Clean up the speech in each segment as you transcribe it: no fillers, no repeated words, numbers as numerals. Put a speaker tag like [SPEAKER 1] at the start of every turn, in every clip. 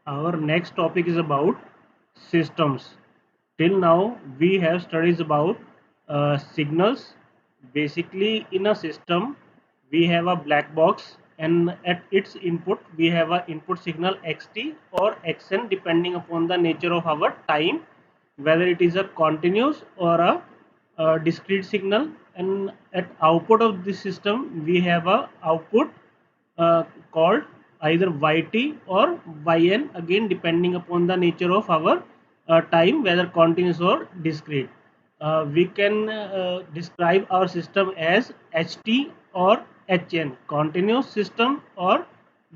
[SPEAKER 1] Our next topic is about systems. Till now, we have studies about signals. Basically, in a system, we have a black box, and at its input, we have a input signal xt or xn, depending upon the nature of our time, whether it is a continuous or a discrete signal. And at output of this system, we have a output called either yt or yn, again depending upon the nature of our time, whether continuous or discrete. We can describe our system as ht or hn, continuous system or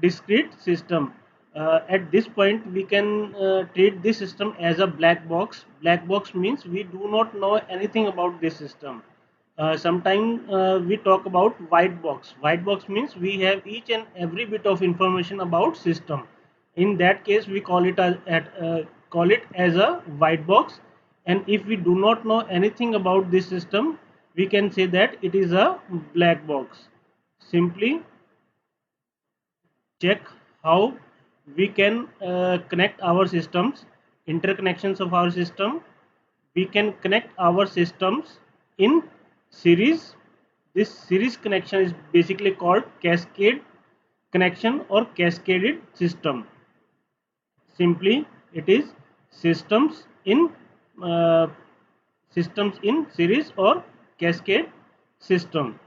[SPEAKER 1] discrete system. At this point we can treat this system as a black box. Black box means we do not know anything about this system. Sometimes we talk about white box. White box means we have each and every bit of information about system. In that case we call it as a white box. And if we do not know anything about this system, we can say that it is a black box. Simply check how we can connect our systems, interconnections of our system. We can connect our systems in series. This series connection is basically called cascade connection or cascaded system. Simply it is systems in uh, systems in series or cascade system.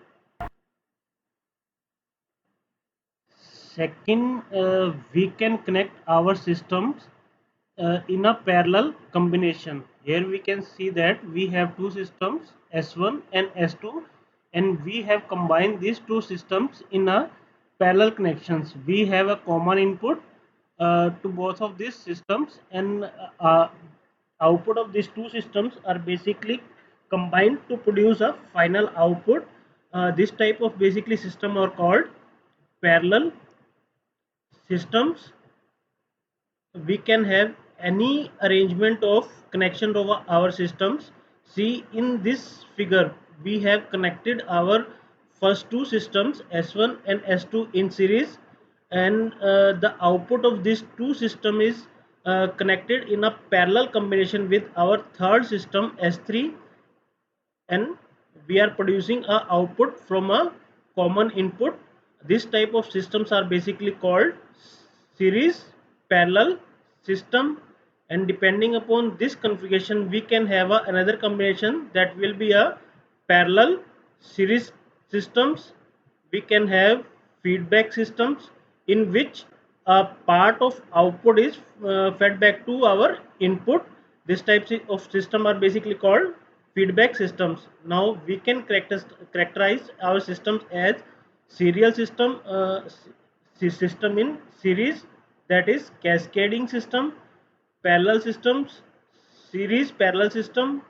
[SPEAKER 1] Second, we can connect our systems in a parallel combination. Here we can see that we have two systems, S1 and S2, and we have combined these two systems in a parallel connections. We have a common input to both of these systems, and output of these two systems are basically combined to produce a final output. This type of basically system are called parallel systems. We can have any arrangement of connection over our systems. See, in this figure we have connected our first two systems, S1 and S2, in series, and the output of these two system is connected in a parallel combination with our third system, S3, and we are producing a output from a common input. This type of systems are basically called series parallel system, and depending upon this configuration we can have another combination that will be a parallel series systems. We can have feedback systems in which a part of output is fed back to our input. These types of system are basically called feedback systems. Now we can characterize our systems as serial system, system in series, that is cascading system, parallel systems, series parallel systems,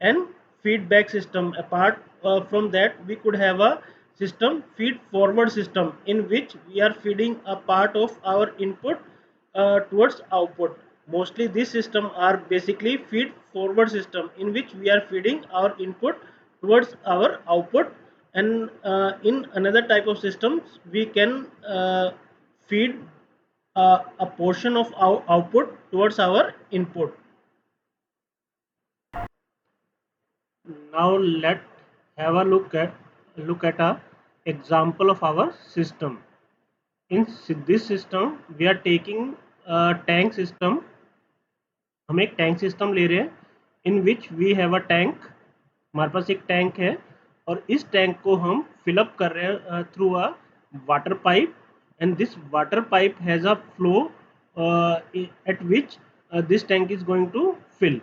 [SPEAKER 1] and feedback system. Apart from that, we could have a system feed forward system in which we are feeding a part of our input towards output. Mostly these systems are basically feed forward system in which we are feeding our input towards our output. And in another type of systems we can feed a portion of our output towards our input. Now let have a look at a example of our system. In this system we are taking a tank system. हम एक tank system ले रहे हैं in which we have a tank. हमारे पास एक tank है और इस टैंक को हम फिलअप कर रहे हैं through a water pipe, and this water pipe has a flow at which this tank is going to fill.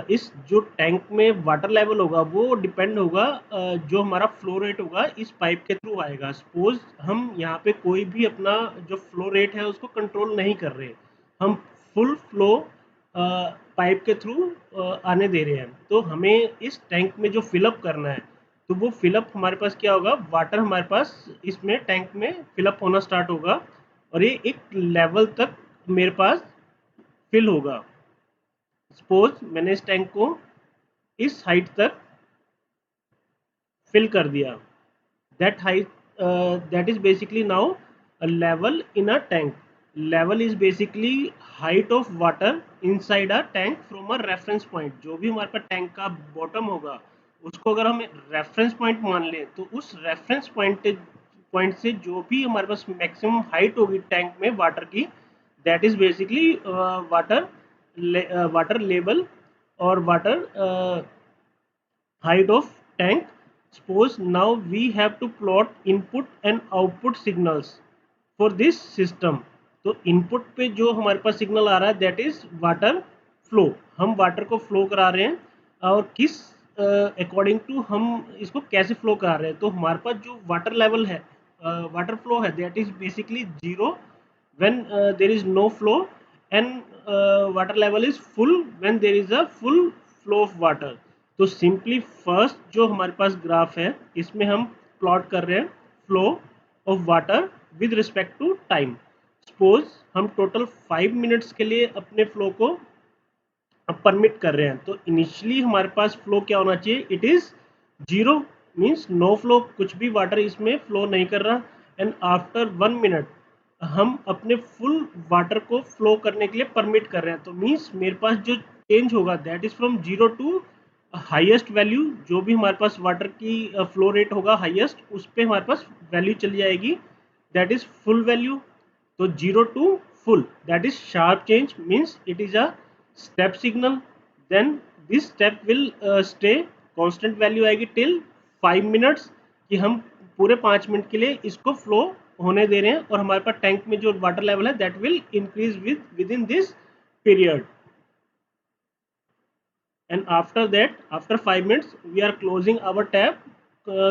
[SPEAKER 1] इस जो टैंक में वाटर लेवल होगा वो डिपेंड होगा जो हमारा फ्लो रेट होगा इस पाइप के थ्रू आएगा. सपोज हम यहाँ पे कोई भी अपना जो फ्लो रेट है उसको कंट्रोल नहीं कर रहे, हम फुल फ्लो पाइप के थ्रू आने दे रहे हैं, तो हमें इस टैंक में जो फिलअप करना है तो वो फिलअप हमारे पास क्या होगा, वाटर हमारे पास इसमें टैंक में फिलअप होना स्टार्ट होगा और ये एक लेवल तक मेरे पास फिल होगा. सपोज मैंने इस टैंक को इस हाइट तक फिल कर दिया. That height that is basically now a level in a tank. Level is basically height of water inside a tank from a reference point. जो भी हमारे पास टैंक का बॉटम होगा उसको अगर हम रेफरेंस पॉइंट मान लें तो उस रेफरेंस पॉइंट से जो भी हमारे पास मैक्सिमम हाइट होगी टैंक में वाटर की, that is basically water water level और water height of tank. Suppose now we have to plot input and output signals for this system. तो इनपुट पे जो हमारे पास सिग्नल आ रहा है दैट इज वाटर फ्लो। हम वाटर को फ्लो करा रहे हैं और किस अकॉर्डिंग टू हम इसको कैसे फ्लो करा रहे हैं। तो हमारे पास जो वाटर लेवल है, वाटर फ्लो है, that is basically zero when there is no flow, and water level is full when there is a full flow of water। तो सिंपली फर्स्ट जो हमारे पास ग्राफ है इसमें हम प्लॉट कर रहे हैं flow of water with respect to time. Suppose हम टोटल 5 मिनट्स के लिए अपने फ्लो को परमिट कर रहे हैं। तो इनिशियली हमारे पास फ्लो क्या होना चाहिए, it is zero, means no flow, कुछ भी वाटर इसमें फ्लो नहीं कर रहा। एंड आफ्टर 1 मिनट हम अपने फुल वाटर को फ्लो करने के लिए परमिट कर रहे हैं। तो मीन्स मेरे पास जो चेंज होगा that is from zero to highest value. जो भी हमारे पास वाटर की फ्लो रेट होगा हाईएस्ट, उस पर हमारे पास वैल्यू चली जाएगी, दैट इज फुल वैल्यू। तो zero to full, that is sharp change, means it is a step signal. Then this step will stay constant value आएगी टिल 5 मिनट्स, कि हम पूरे 5 मिनट के लिए इसको फ्लो होने दे रहे हैं और हमारे पास टैंक में जो वाटर लेवल है that will increase with in this period. and after that, after 5 minutes we are closing our tap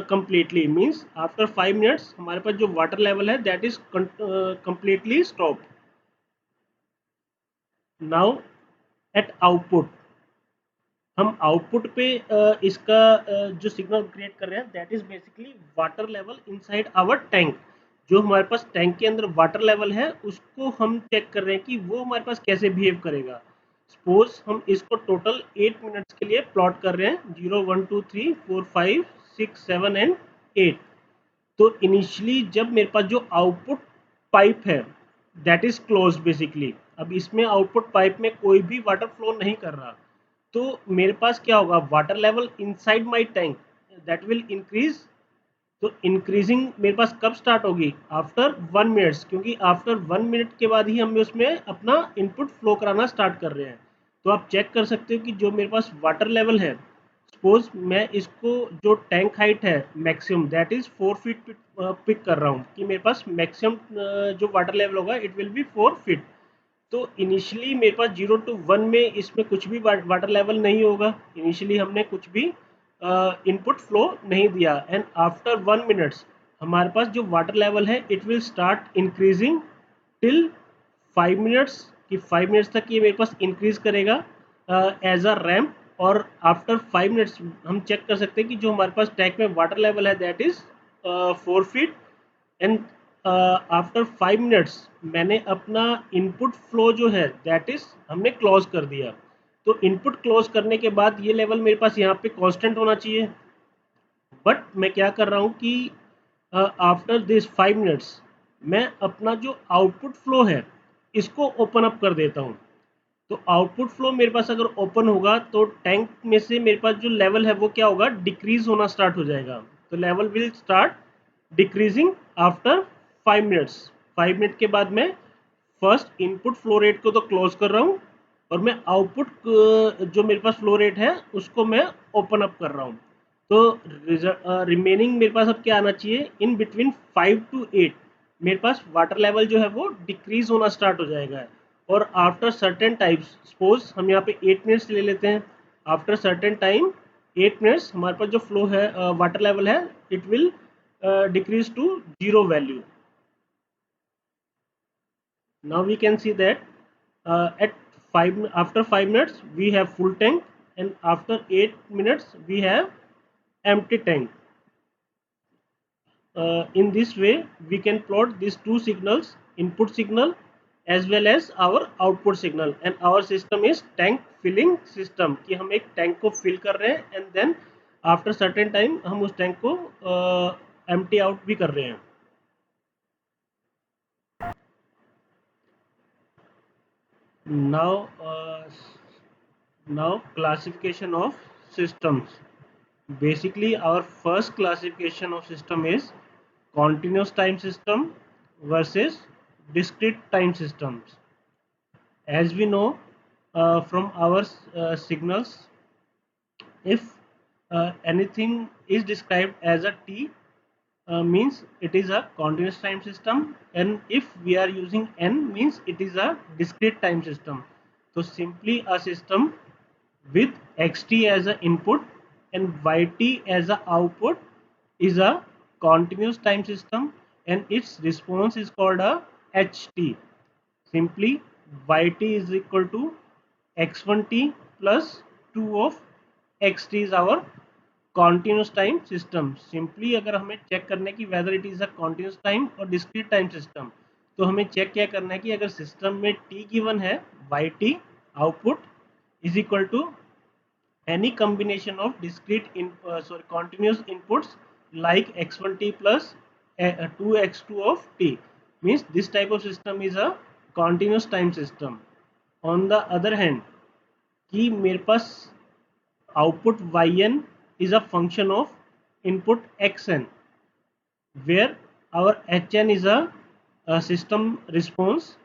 [SPEAKER 1] completely, means after 5 minutes हमारे पास जो water level है that is completely stopped। now at output हम output पे इसका जो signal create कर रहे हैं that is basically water level inside our tank. जो हमारे पास टैंक के अंदर वाटर लेवल है उसको हम चेक कर रहे हैं कि वो हमारे पास कैसे बिहेव करेगा। सपोज हम इसको टोटल 8 मिनट्स के लिए प्लॉट कर रहे हैं, 0 1 2 3 4 5 6 7 एंड 8। तो इनिशियली जब मेरे पास जो आउटपुट पाइप है दैट इज क्लोज बेसिकली, अब इसमें आउटपुट पाइप में कोई भी वाटर फ्लो नहीं कर रहा, तो मेरे पास क्या होगा, water level inside my tank that will increase. तो इंक्रीजिंग मेरे पास कब स्टार्ट होगी, आफ्टर 1 मिनट्स, क्योंकि आफ्टर 1 मिनट के बाद ही हम उसमें अपना इनपुट फ्लो कराना स्टार्ट कर रहे हैं। तो आप चेक कर सकते हो कि जो मेरे पास वाटर लेवल है, सपोज मैं इसको जो टैंक हाइट है maximum that is 4 feet pick कर रहा हूँ कि मेरे पास मैक्सिमम जो वाटर लेवल होगा इट विल बी 4 फीट। तो इनिशियली मेरे पास 0 to 1 में इसमें कुछ भी वाटर लेवल नहीं होगा, इनिशियली हमने कुछ भी इनपुट फ्लो नहीं दिया। एंड आफ्टर 1 मिनट्स हमारे पास जो वाटर लेवल है it will start increasing till 5 minutes, कि 5 मिनट्स तक ये मेरे पास इंक्रीज करेगा एज अ रैम्प। और आफ्टर 5 मिनट्स हम चेक कर सकते हैं कि जो हमारे पास टैंक में वाटर लेवल है that is 4 feet. And after 5 minutes मैंने अपना इनपुट फ्लो जो है दैट इज हमने क्लोज कर दिया। तो इनपुट क्लोज करने के बाद ये लेवल मेरे पास यहाँ पे कांस्टेंट होना चाहिए, बट मैं क्या कर रहा हूँ कि आफ्टर दिस 5 मिनट्स मैं अपना जो आउटपुट फ्लो है इसको ओपन अप कर देता हूँ। तो आउटपुट फ्लो मेरे पास अगर ओपन होगा तो टैंक में से मेरे पास जो लेवल है वो क्या होगा, डिक्रीज होना स्टार्ट हो जाएगा। तो level will start decreasing after 5 minutes. 5 minute के बाद मैं फर्स्ट इनपुट फ्लो रेट को तो क्लोज कर रहा हूँ और मैं आउटपुट जो मेरे पास फ्लो रेट है उसको मैं ओपन अप कर रहा हूँ। तो रिमेनिंग मेरे पास अब क्या आना चाहिए, इन बिटवीन 5 to 8 मेरे पास वाटर लेवल जो है वो डिक्रीज होना स्टार्ट हो जाएगा। और आफ्टर सर्टेन टाइम्स, सपोज हम यहाँ पे 8 मिनट्स ले लेते हैं, आफ्टर सर्टेन टाइम 8 मिनट्स हमारे पास जो फ्लो है वाटर लेवल है it will decrease to zero value। Now we can see that at 5 after 5 minutes we have full tank, and after 8 minutes we have empty tank। In this way we can plot these two signals, input signal as well as our output signal, and our system is tank filling system कि हम एक tank को fill कर रहे हैं and then after certain time हम उस tank को एम्प्टी आउट भी कर रहे हैं। Now classification of systems. Basically, our first classification of system is continuous time system versus discrete time systems. As we know from our signals, if anything is described as a t, means it is a continuous time system, and if we are using n means it is a discrete time system. So simply a system with xt as an input and yt as an output is a continuous time system, and its response is called a ht. Simply yt is equal to x1t plus 2 of xt is our continuous time system. Simply अगर हमें check करना है कि whether it is a continuous time और discrete time system, तो हमें check क्या करना है कि अगर सिस्टम में t गिवन है, yt output is equal to any combination of continuous inputs like x1t plus 2x2 of t, means this type of system is a continuous time system. On the other hand, कि मेरे पास output yn is a function of input xn, where our hn is a system response.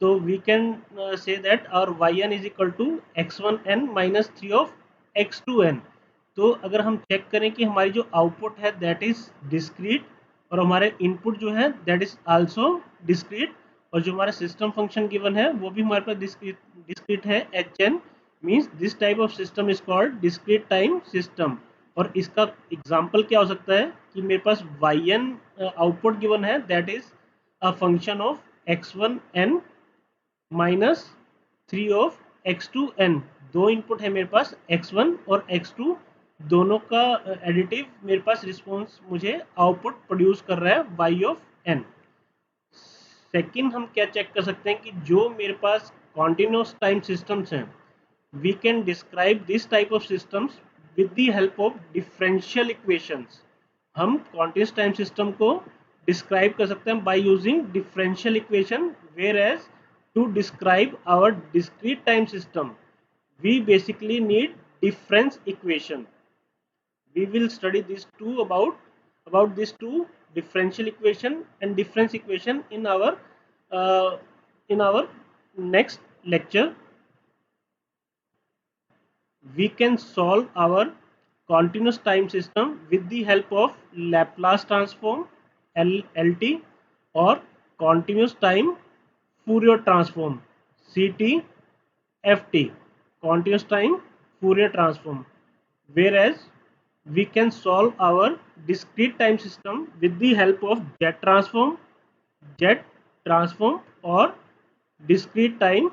[SPEAKER 1] So we can say that our yn is equal to x1n minus 3 of x2n. तो अगर हम check करें कि हमारी जो output है that is discrete और हमारे इनपुट जो है दैट इज आल्सो डिस्क्रीट, और जो हमारा सिस्टम फंक्शन गिवन है वो भी हमारे पास डिस्क्रीट है h n, means this type of system is called discrete time system. और इसका एग्जाम्पल क्या हो सकता है कि मेरे पास वाई एन आउटपुट गिवन है that is a function of x one n minus 3 of x2n. दो इनपुट है मेरे पास x1 और x2, दोनों का एडिटिव मेरे पास रिस्पॉन्स मुझे आउटपुट प्रोड्यूस कर रहा है y ऑफ n. सेकंड हम क्या चेक कर सकते हैं कि जो मेरे पास कॉन्टिन्यूस टाइम सिस्टम्स हैं, we can describe this type of systems with the help of differential equations. हम कॉन्टिन्यूस टाइम सिस्टम को डिस्क्राइब कर सकते हैं by using differential equation, where as to describe our discrete time system we basically need difference equation. We will study these two about these two, differential equation and difference equation, uh, in our next lecture. We can solve our continuous time system with the help of Laplace transform LT or continuous time Fourier transform CTFT, continuous time Fourier transform, whereas we can solve our discrete time system with the help of Z transform or discrete time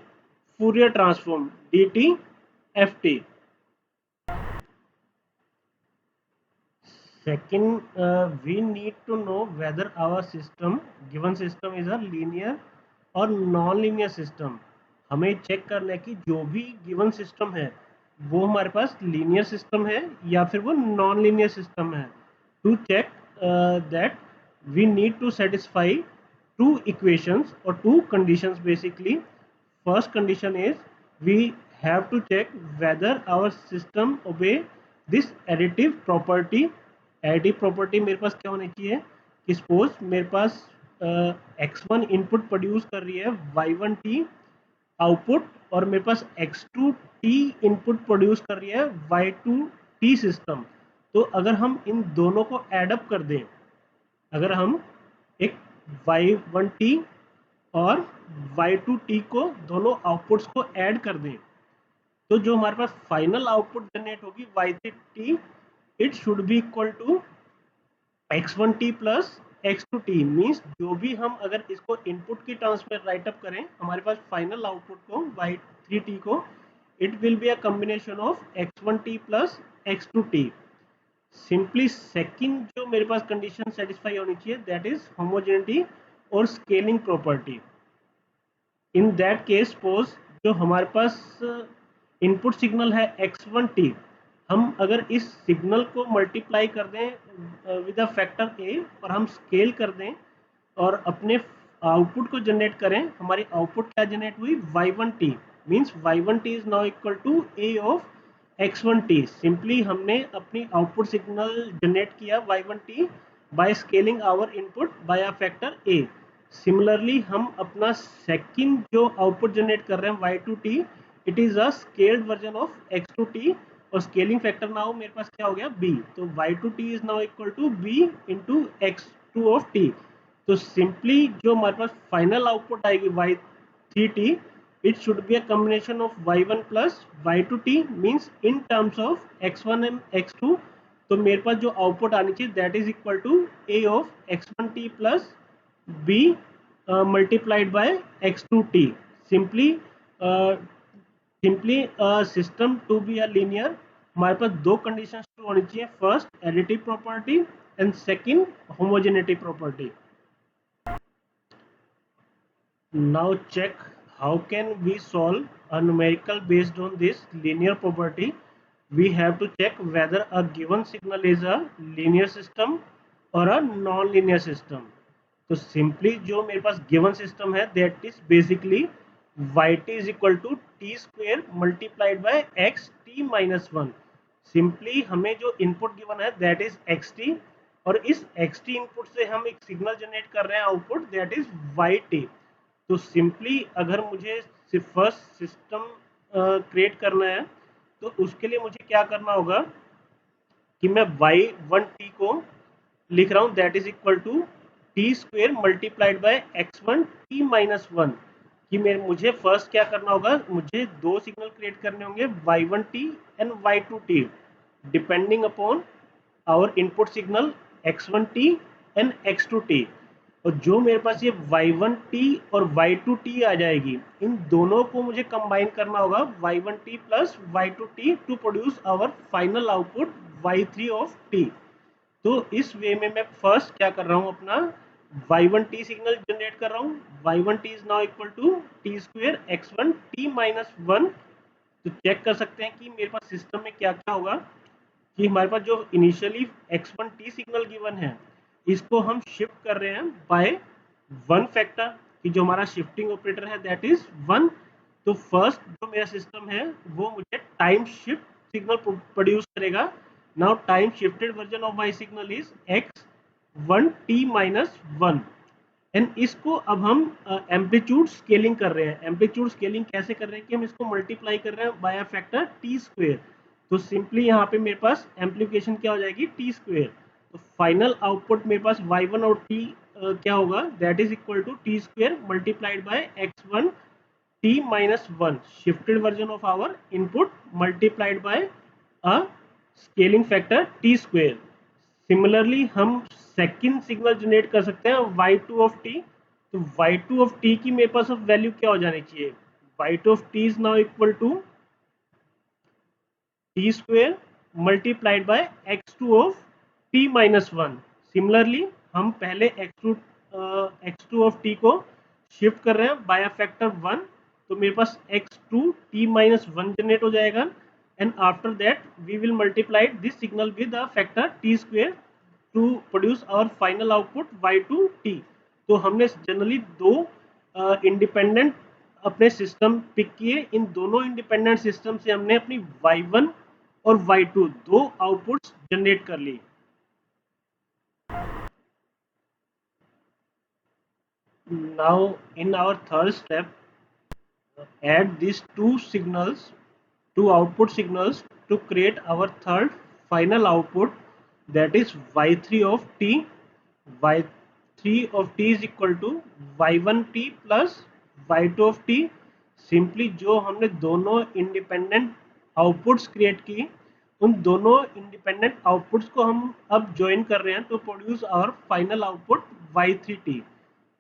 [SPEAKER 1] Fourier transform DTFT. Second, we need to know whether our given system is a linear और non linear system. हमें check करना है कि जो भी given system है वो हमारे पास लीनियर सिस्टम है या फिर वो नॉन लीनियर सिस्टम है. To check that we need to satisfy two equations और two conditions. Basically first condition is we have to check whether our system obey this additive property. Additive property मेरे पास क्या होनी चाहिए कि suppose मेरे पास x1 input produce कर रही है y1t आउटपुट और मेरे पास x2t इनपुट प्रोड्यूस कर रही है y2t सिस्टम. तो अगर हम इन दोनों को एडअप कर दें, अगर हम एक y1t और y2t को दोनों आउटपुट्स को ऐड कर दें, तो जो हमारे पास फाइनल आउटपुट जनरेट होगी y3t, it should be equal to x1t plus x2t. Means जो भी हम अगर इसको इनपुट की टर्म्स में राइट अप करें हमारे पास फाइनल आउटपुट को y3t को, it will be a combination of x1t plus x2t. Simply second जो मेरे पास कंडीशन सेटिस्फाई होनी चाहिए दैट इज होमोजेनिटी और scaling property. In that case suppose जो हमारे पास इनपुट सिग्नल है x1t, हम अगर इस सिग्नल को मल्टीप्लाई कर दें विद अ फैक्टर a और हम स्केल कर दें और अपने आउटपुट को जनरेट करें, हमारी आउटपुट क्या जनरेट हुई y1t. Means y1t is now equal to a of x1t। Simply हमने अपनी आउटपुट सिग्नल जनरेट किया y1t by scaling our input by a factor a। Similarly हम अपना सेकंड जो आउटपुट जनरेट कर रहे हैं y2t, it is a scaled version of x2t और स्केलिंग फैक्टर नाउ मेरे पास क्या हो गया b। तो y2t is now equal to b into x2 of t। तो सिंपली जो हमारे पास फाइनल आउटपुट आएगी y3t, it should be a combination of y1 plus y2t, means in terms of x1 and x2। तो मेरे पास जो output आनी चाहिए that is equal to a of x1t plus b multiplied by x2t। Simply system to be a linear, हमारे पास दो conditions होनी चाहिए, first additive property and second homogeneity property. Now check how can we solve a numerical based on this linear property. We have to check whether a given signal is a linear system or a non-linear system. तो simply जो मेरे पास given system है that is basically yt is equal to T square multiplied by x t minus one. Simply हमें जो input given है that is xt और इस xt इनपुट से हम एक सिग्नल जनरेट कर रहे हैं आउटपुट दैट इज yt। तो सिंपली अगर मुझे फर्स्ट सिस्टम क्रिएट करना है तो उसके लिए मुझे क्या करना होगा कि मैं y1t को लिख रहा हूँ that is equal to T square multiplied by x1 t minus one. कि मुझे फर्स्ट क्या करना होगा, मुझे दो सिग्नल क्रिएट करने होंगे y1t and y2t depending upon our input signal x1t and x2t। और जो मेरे पास ये y1t और y2t आ जाएगी, इन दोनों को मुझे कंबाइन करना होगा y1t plus y2t to produce our final output y3 of t। तो इस वे में मैं फर्स्ट क्या कर रहा हूँ, अपना y1t सिग्नल जनरेट कर रहा हूँ। y1t is now equal to T square x1 t minus one. तो चेक कर सकते हैं कि मेरे पास सिस्टम में क्या क्या होगा कि हमारे पास जो इनिशियली x1t सिग्नल गिवन है इसको हम शिफ्ट कर रहे हैं बाय वन फैक्टर, कि जो हमारा शिफ्टिंग ऑपरेटर है दैट इज वन। तो फर्स्ट जो मेरा सिस्टम है वो मुझे टाइम शिफ्ट सिग्नल प्रोड्यूस करेगा। Now time shifted version of my signal is x1t minus one. And इसको अब हम एम्पलीट्यूड स्केलिंग कर रहे हैं। एम्पलीट्यूड स्केलिंग कैसे कर रहे हैं कि हम इसको मल्टीप्लाई कर रहे हैं बाय फैक्टर टी स्क्वेयर। तो सिंपली यहाँ पे मेरे पास एम्पलीफिकेशन क्या हो जाएगी, टी स्क्वेयर। तो फाइनल आउटपुट मेरे पास y1 और t क्या होगा that is equal to T square multiplied by x1 t minus one shifted version of our input multiplied by a scaling factor t square. Similarly हम second signal generate कर सकते हैं y2 of t। तो y2 of t की मेरे पास अब value क्या हो जानी चाहिए, y2 of t is now equal to T square multiplied by x2 of t minus one. Similarly हम पहले x2 ऑफ t को शिफ्ट कर रहे हैं बाय फैक्टर वन। तो मेरे पास x2 t minus one generate हो जाएगा and after that we will multiply this signal with a factor t square to produce our final output y2t। तो हमने जनरली दो इंडिपेंडेंट अपने सिस्टम पिक किए, इन दोनों इंडिपेंडेंट सिस्टम से हमने अपनी y1 और y2 दो आउटपुट्स जनरेट कर ली। Now in our third step, add these two output signals to create our third final output that is y3 of t। y3 of t is equal to y1t plus y2 of t। Simply जो हमने दोनों independent outputs create की, उन दोनों independent outputs को हम अब join कर रहे हैं to produce our final output y3t।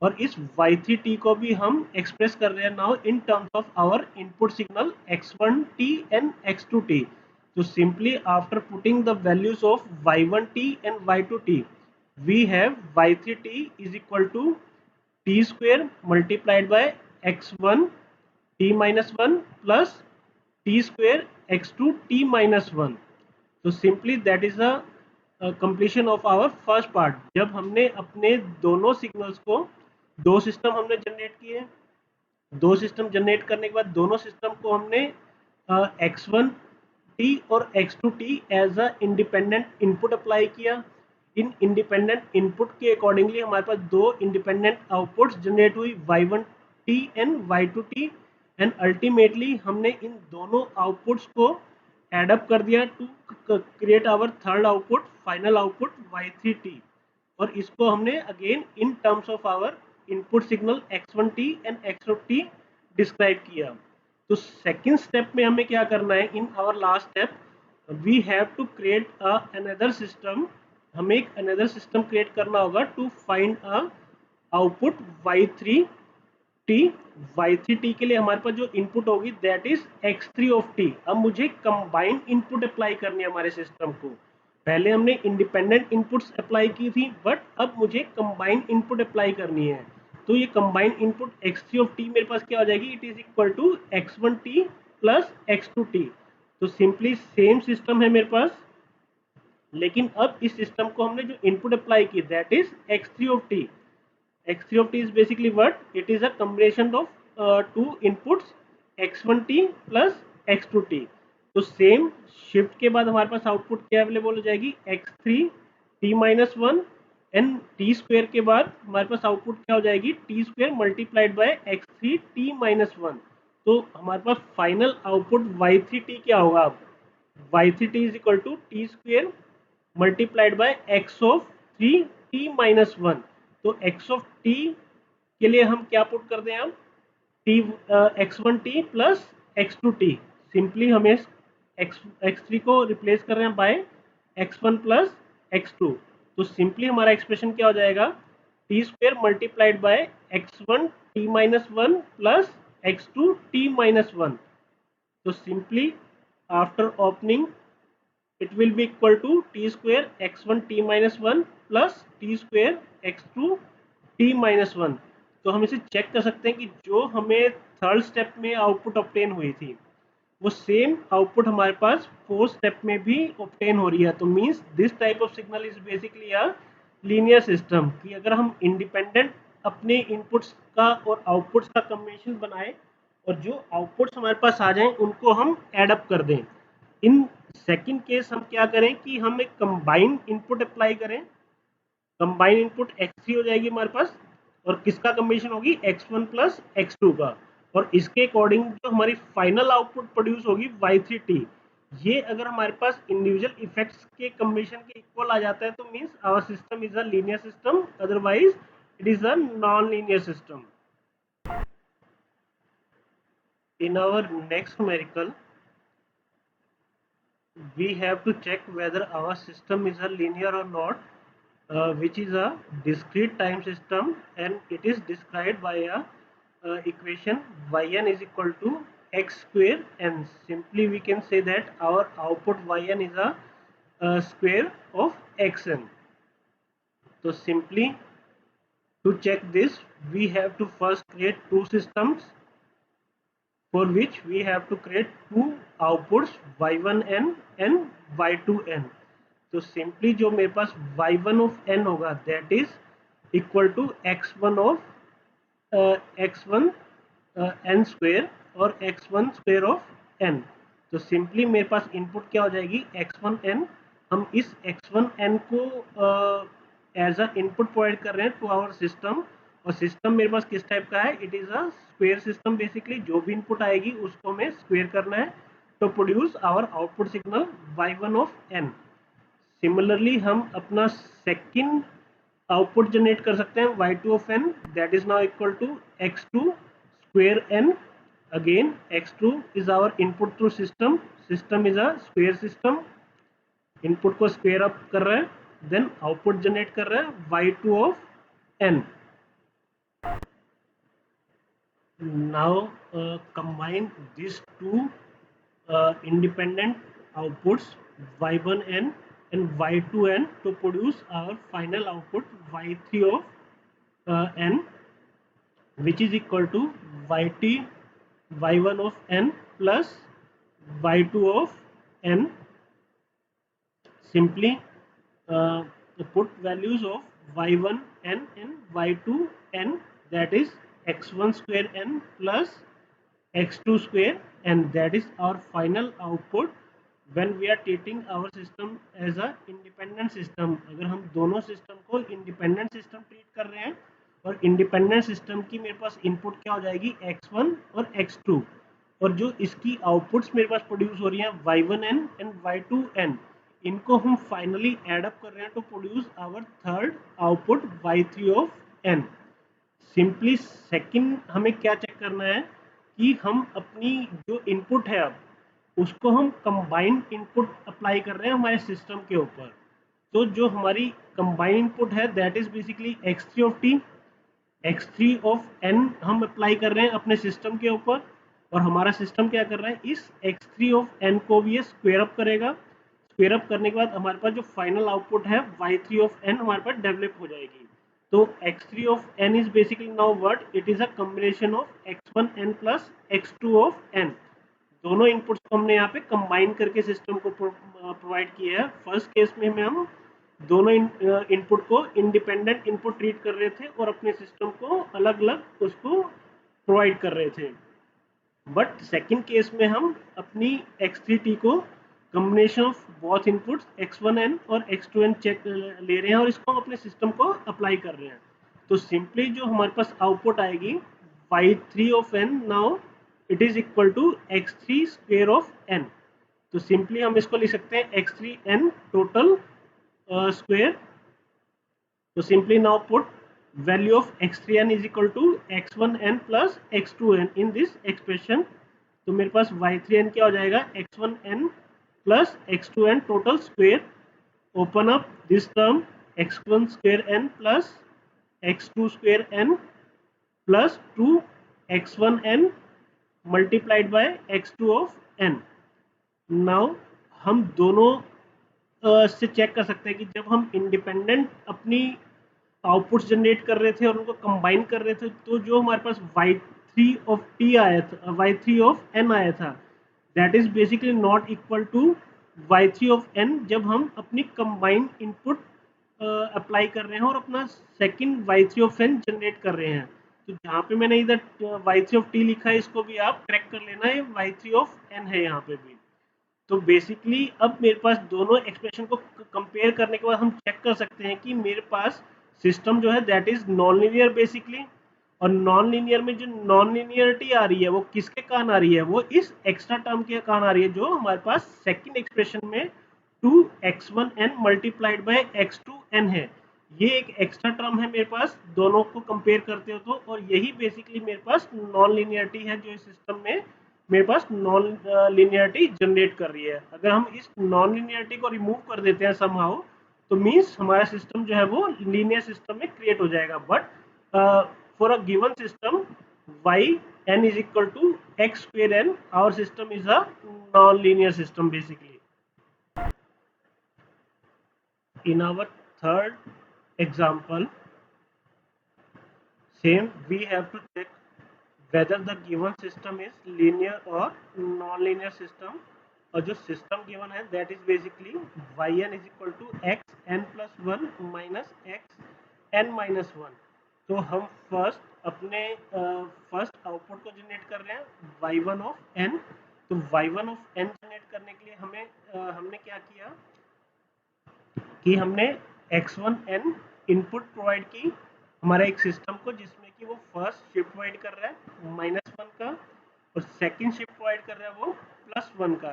[SPEAKER 1] और इस y3t को भी हम एक्सप्रेस कर रहे हैं now in terms of our input signal x1t and x2t। तो simply after putting the values of y1t and y2t we have y3t is equal to T square multiplied by x1 t minus one plus T square x2 t minus one. तो simply that is a completion of our first part. जब हमने अपने दोनों signals को, दो system हमने generate किए, दो सिस्टम जनरेट करने के बाद दोनों सिस्टम को हमने x1 t और x2 t as a independent input apply किया। इन इंडिपेंडेंट इनपुट के अकॉर्डिंगली हमारे पास दो इंडिपेंडेंट आउटपुट्स जनरेट हुई y1 t and y2 t and ultimately हमने इन दोनों आउटपुट्स को एड अप कर दिया to create our third output, final output y3t। और इसको हमने again in terms of our input signal x1t and x2t describe किया। तो सेकंड स्टेप में हमें क्या करना है, in our last step we have to create another system. हमें एक अनदर सिस्टम क्रिएट करना होगा to find a output y3t। y3t के लिए हमारे पास जो इनपुट होगी that is x3 of t। अब मुझे कंबाइंड इनपुट अप्लाई करनी है हमारे सिस्टम को। पहले हमने इंडिपेंडेंट इनपुट्स अप्लाई की थी, बट अब मुझे कंबाइंड इनपुट अप्लाई करनी है। तो ये combined input x3 of t मेरे पास क्या हो जाएगी, it is equal to x1t plus x2t। तो सिंपली सेम सिस्टम है मेरे पास, लेकिन अब इस सिस्टम को हमने जो इनपुट अप्लाई की that is x3 of t। x3 of t is basically what? It is a combination of two inputs x1t plus x2t। तो सेम शिफ्ट के बाद हमारे पास आउटपुट क्या अवेलेबल हो जाएगी, x3 t minus one and T square के बाद हमारे पास आउटपुट क्या हो जाएगी, t square multiplied bye x3 t minus one. तो हमारे पास फाइनल आउटपुट y3t क्या होगा, अब y3t is equal to T square multiplied by x of 3t minus one. तो x ऑफ t के लिए हम क्या पुट कर दें, हम t x1t plus x2t। Simply हमें x3 को रिप्लेस कर रहे हैं बाय x1 प्लस x2। तो सिंपली हमारा एक्सप्रेशन क्या हो जाएगा, T square multiplied by x1 t minus one plus x2 t minus one. तो simply after opening it will be equal to t square x1 t minus 1 plus t square x2 t minus 1। तो हम इसे check कर सकते हैं कि जो हमें थर्ड स्टेप में आउटपुट ऑब्टेन हुई थी वो सेम आउटपुट हमारे पास फोर्थ स्टेप में भी ऑब्टेन हो रही है। तो means this type of signal is basically a linear system, कि अगर हम इंडिपेंडेंट अपने इनपुट्स का और आउटपुट्स का कॉम्बिनेशन बनाएं और जो आउटपुट्स हमारे पास आ जाएं उनको हम एड अप कर दें। इन सेकंड केस हम क्या करें कि हम एक कंबाइंड इनपुट अप्लाई करें। कंबाइंड इनपुट x3 हो जाएगी हमारे पास, और किसका कॉम्बिनेशन होगी, x1 प्लस x2 का। और इसके अकॉर्डिंग जो हमारी फाइनल आउटपुट प्रोड्यूस होगी y3t, ये अगर हमारे पास इंडिविजुअल इफेक्ट्स के कॉम्बिनेशन के इक्वल आ जाता है तो means our system is a linear system, otherwise it is a non linear system. In our next numerical we have to check whether our system is a linear or not, which is a discrete time system, and it is described by a equation yn is equal to x square n। Simply we can say that our output yn is a square of xn। So simply to check this we have to first create two systems for which we have to create two outputs y1n and y2n। तो simply जो मेरे पास y1 of n होगा that is equal to x1 of x1 n square और x1 square of n। तो simply मेरे पास input क्या हो जाएगी, x1n। हम इस x1n को एज अ इनपुट प्रोवाइड कर रहे हैं टू आवर सिस्टम, और सिस्टम मेरे पास किस टाइप का है, it is a square system. Basically जो भी इनपुट आएगी उसको हमें स्क्वेयर करना है to produce our output signal y1 of n। Similarly हम अपना सेकंड आउटपुट जनरेट कर सकते हैं y2 of n, that is now equal to x2 square n। Again x2 is our input to system, system is a square system, input को square up कर रहा है then output generate कर रहा है y2 of n। Now combine these two independent outputs y1n and y2n to produce our final output y3 of n, which is equal to yt y1 of n plus y2 of n। Simply put values of y1 n and y2 n, that is x1 square n plus x2 square, and that is our final output when we are treating our system as a independent system. अगर हम दोनों system को independent system treat कर रहे हैं और independent system की मेरे पास इनपुट क्या हो जाएगी x1 और x2, और जो इसकी आउटपुट्स मेरे पास प्रोड्यूस हो रही हैं y1n एंड y2n, इनको हम फाइनली एडअप कर रहे हैं to produce our third output y3 of n। Simply second हमें क्या चेक करना है कि हम अपनी जो इनपुट है अब उसको हम कंबाइंड इनपुट अप्लाई कर रहे हैं हमारे सिस्टम के ऊपर। तो जो हमारी कंबाइंड इनपुट है that is basically x3 of t, x3 of n हम अप्लाई कर रहे हैं अपने सिस्टम के ऊपर, और हमारा सिस्टम क्या कर रहा है इस x3 ऑफ n को भी ये स्क्वायर अप करेगा। स्क्वायर अप करने के बाद हमारे पास जो फाइनल आउटपुट है y3 ऑफ n हमारे पास डेवलप हो जाएगी। तो x3 of n is basically now what? It is a combination of x1n plus x2 of n। दोनों इनपुट्स को हमने यहाँ पे कंबाइन करके सिस्टम को प्रोवाइड किया है। फर्स्ट केस में हम दोनों इनपुट को इंडिपेंडेंट इनपुट ट्रीट कर रहे थे और अपने सिस्टम को अलग अलग उसको प्रोवाइड कर रहे थे। बट सेकंड केस में हम अपनी x3t को combination of both inputs x1n और x2n चेक ले रहे हैं और इसको हम अपने सिस्टम को अप्लाई कर रहे हैं। तो सिंपली जो हमारे पास आउटपुट आएगी y3 of n, now it is equal to x3 square of n। तो सिंपली हम इसको लिख सकते हैं x3n टोटल स्क्वायर। तो simply now put value of x3n is equal to x1n plus x2n in this expression। तो मेरे पास y3n क्या हो जाएगा x1n plus x2n total square, open up this term x1 square n plus x2 square n plus 2 x1n multiplied by x2 of n। Now हम दोनों से check कर सकते हैं कि जब हम इंडिपेंडेंट अपनी आउटपुट्स जनरेट कर रहे थे और उनको कंबाइन कर रहे थे तो जो हमारे पास y3 ऑफ t आया था, y3 ऑफ n आया था, that is basically not equal to y3 of n जब हम अपनी कंबाइंड इनपुट अप्लाई कर रहे हैं और अपना second y3 of n generate कर रहे हैं। तो जहाँ पे मैंने इधर y3 ऑफ t लिखा है इसको भी आप करेक्ट कर लेना है, y3 ऑफ n है यहाँ पे भी। तो बेसिकली अब मेरे पास दोनों एक्सप्रेशन को कंपेयर करने के बाद हम चेक कर सकते हैं कि मेरे पास सिस्टम जो है that is non linear basically, और नॉन लीनियर में जो नॉन लीनियरिटी आ रही है वो किसके कारण आ रही है, वो इस एक्स्ट्रा टर्म के कारण आ रही है जो हमारे पास सेकंड एक्सप्रेशन में 2x1n मल्टीप्लाइड बाय x2n है। ये एक एक्स्ट्रा टर्म है मेरे पास दोनों को कंपेयर करते हो तो, और यही बेसिकली मेरे पास नॉन लीनियरिटी है जो इस सिस्टम में मेरे पास नॉन लिनियरिटी जनरेट कर रही है। अगर हम इस नॉन लिनियरिटी को रिमूव कर देते हैं समहाउ, तो मीन्स हमारा सिस्टम जो है वो लीनियर सिस्टम में क्रिएट हो जाएगा। But for a given system y n is equal to x square n, our system is a non-linear system basically। In our third example, same we have to check whether the given system is linear or non-linear system। और जो system given है that is basically yn is equal to x n plus one minus x n minus one. तो हम first अपने first output को generate कर रहे हैं y1 ऑफ n। तो y1 ऑफ n जनरेट करने के लिए हमें हमने क्या किया कि हमने x1n इनपुट प्रोवाइड की हमारे एक सिस्टम को, जिसमें कि वो फर्स्ट शिफ्ट प्रोवाइड कर रहा है -1 का और सेकंड शिफ्ट प्रोवाइड कर रहा है वो +1 का।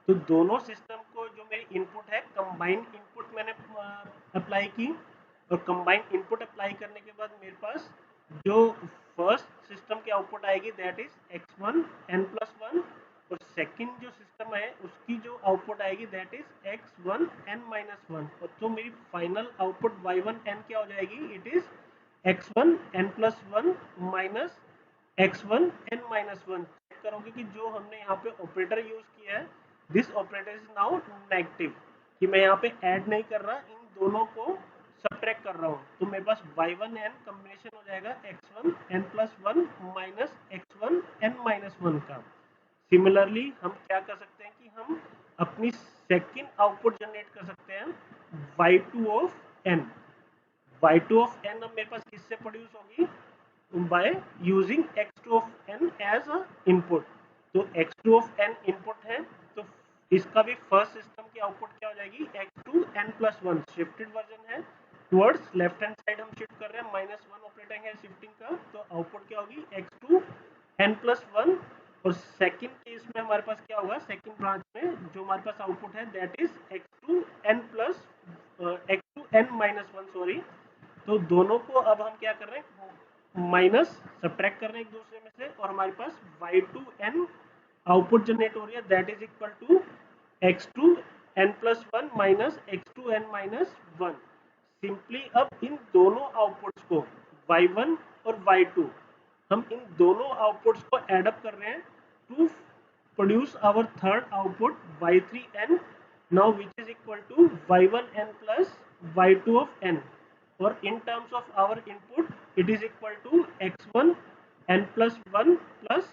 [SPEAKER 1] तो दोनों सिस्टम को जो मेरी इनपुट है कंबाइंड इनपुट मैंने अप्लाई की, और कंबाइंड इनपुट अप्लाई करने के बाद मेरे पास जो फर्स्ट सिस्टम की आउटपुट आएगी दैट इज x1n+1, और सेकंड जो सिस्टम है उसकी जो आउटपुट आएगी दैट इज x1n-1। और तो मेरी फाइनल आउटपुट y1n क्या हो जाएगी, it is x1n+1 minus x1n-1। Check करोगे कि जो हमने यहाँ पे ऑपरेटर यूज किया है this operator is now negative, कि मैं यहाँ पे ऐड नहीं कर रहा, इन दोनों को सब्ट्रैक्ट कर रहा हूँ। तो मेरे पास y1n कॉम्बिनेशन हो जाएगा x1n+1 माइनस x1n-1 का। सिमिलरली हम क्या कर सकते हैं कि हम अपनी सेकंड आउटपुट जनरेट कर सकते हैं y2 of n। y2 of n अब मेरे पास किससे प्रोड्यूस होगी, by using x2 of n as a input। तो x2 of n इनपुट है, तो इसका भी फर्स्ट सिस्टम की आउटपुट क्या हो जाएगी, x2 n plus one. Shifted version है, टुवर्ड्स लेफ्ट हैंड साइड हम शिफ्ट कर रहे हैं, -1 ऑपरेटिंग है शिफ्टिंग का, तो आउटपुट क्या होगी x2 n प्लस वन। और सेकंड केस में हमारे पास क्या होगा, सेकंड ब्रांच में जो हमारे पास आउटपुट है that is x2 n plus x2 n minus one, sorry. तो दोनों को अब हम क्या कर रहे हैं, माइनस सब्ट्रैक्ट कर रहे हैं एक दूसरे में से, और हमारे पास y2n आउटपुट जनरेट हो रही है, that is equal to x2 n plus one minus x2 n minus one. Simply अब इन दोनों आउटपुट्स को y1 और y2, हम इन दोनों आउटपुट्स को एडअप कर रहे हैं to produce our third output y3n, now which is equal to y1n plus y2 of n, or in terms of our input it is equal to x1 n plus 1 plus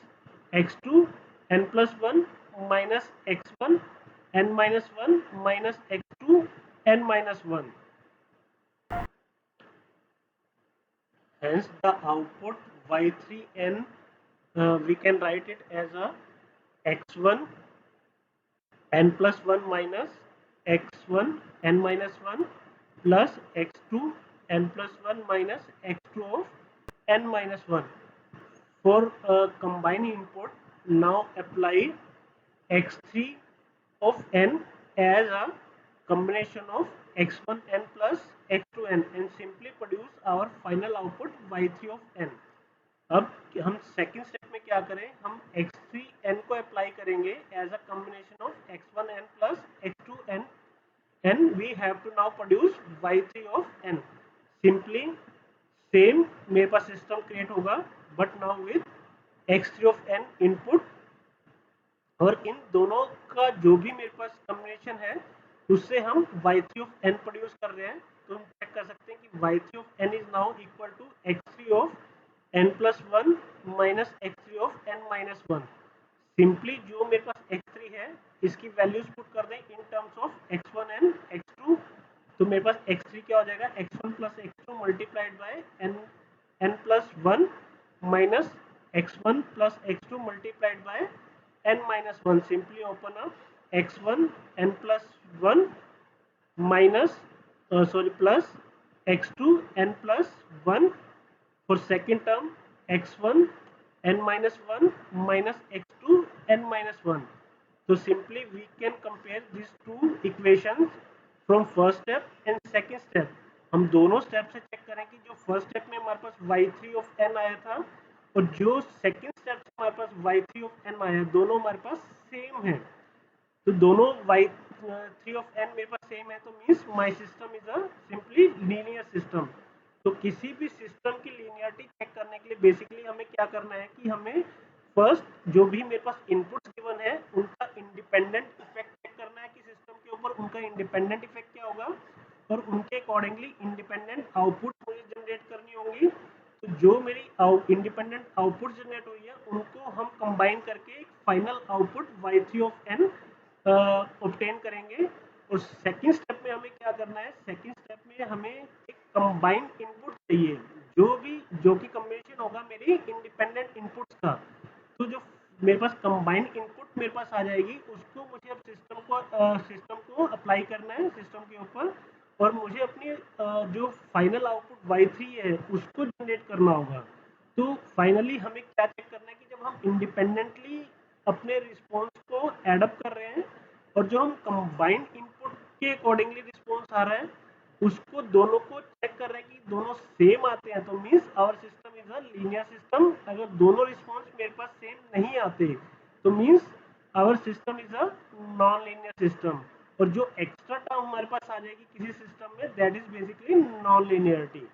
[SPEAKER 1] x2 n plus 1 minus x1 n minus 1 minus x2 n minus 1. Hence the output y3n, we can write it as a x1 n plus 1 minus x1 n minus 1 plus x2 n plus 1 minus x2 of n minus 1. For combined input, now apply x3 of n as a combination of x1 n plus x2 n and simply produce our final output y3 of n. अब हम second step में क्या करें, हम x3n को apply करेंगे as a combination of x1n plus x2n and we have to now produce y3 of n. Simply same मेरे पास system create होगा, but now with x3 of n input, और इन दोनों का जो भी मेरे पास कॉम्बिनेशन है उससे हम y3 of n प्रोड्यूस कर रहे हैं। तो हम चेक कर सकते हैं कि y3 of n is now equal to x3 of n plus 1 minus x3 of n minus 1। Simply जो मेरे पास x3 है इसकी वैल्यूज पुट कर दें इन terms of x1 and x2, तो मेरे पास x3 क्या हो जाएगा, x1 plus x2 multiplied by n plus 1 minus x1 plus x2 multiplied by n minus 1. Simply open up x1 n plus 1 minus plus x2 n plus 1 for second term x1 n minus 1 minus x2 n minus 1. So simply we can compare these two equations from first step and second step. हम दोनों step से check करें कि जो first step में हमारे पास y3 of n आया था और जो सेकंड स्टेप से हमारे पास y3 of n आया, दोनों हमारे पास सेम है। तो दोनों y3 of n मेरे पास सेम है, तो means my system is a simply linear system. तो किसी भी सिस्टम की लीनियरिटी चेक करने के लिए बेसिकली हमें क्या करना है कि हमें फर्स्ट जो भी मेरे पास इनपुट्स गिवन है उनका इंडिपेंडेंट इफेक्ट चेक करना है कि सिस्टम के ऊपर उनका इंडिपेंडेंट इफेक्ट क्या होगा, और उनके अकॉर्डिंगली इंडिपेंडेंट आउटपुट मुझे जनरेट करनी होंगी। तो जो मेरी इंडिपेंडेंट आउटपुट जनरेट हुई है उनको हम कंबाइन करके एक final output y3 of n obtain करेंगे। और सेकंड स्टेप में हमें क्या करना है, सेकंड स्टेप में हमें एक कंबाइंड इनपुट चाहिए, जो कि कॉम्बिनेशन होगा मेरी इंडिपेंडेंट इनपुट्स का। तो जो मेरे पास कंबाइंड इनपुट मेरे पास आ जाएगी उसको मुझे अब सिस्टम को अप्लाई करना है सिस्टम के ऊपर, और मुझे अपनी जो फाइनल आउटपुट y3 है उसको जनरेट करना होगा। तो फाइनली हमें क्या चेक करना है कि जब हम इंडिपेंडेंटली अपने रिस्पॉन्स को एडअप कर रहे हैं और जो हम कंबाइंड इनपुट के अकॉर्डिंगली रिस्पॉन्स आ रहा है उसको दोनों को चेक कर रहे हैं कि दोनों सेम आते हैं, तो means our system is a linear system. अगर दोनों रिस्पॉन्स मेरे पास सेम नहीं आते तो means our system is a non linear system. और जो एक्स्ट्रा टर्म हमारे पास आ जाएगी किसी सिस्टम में that is basically non linearity.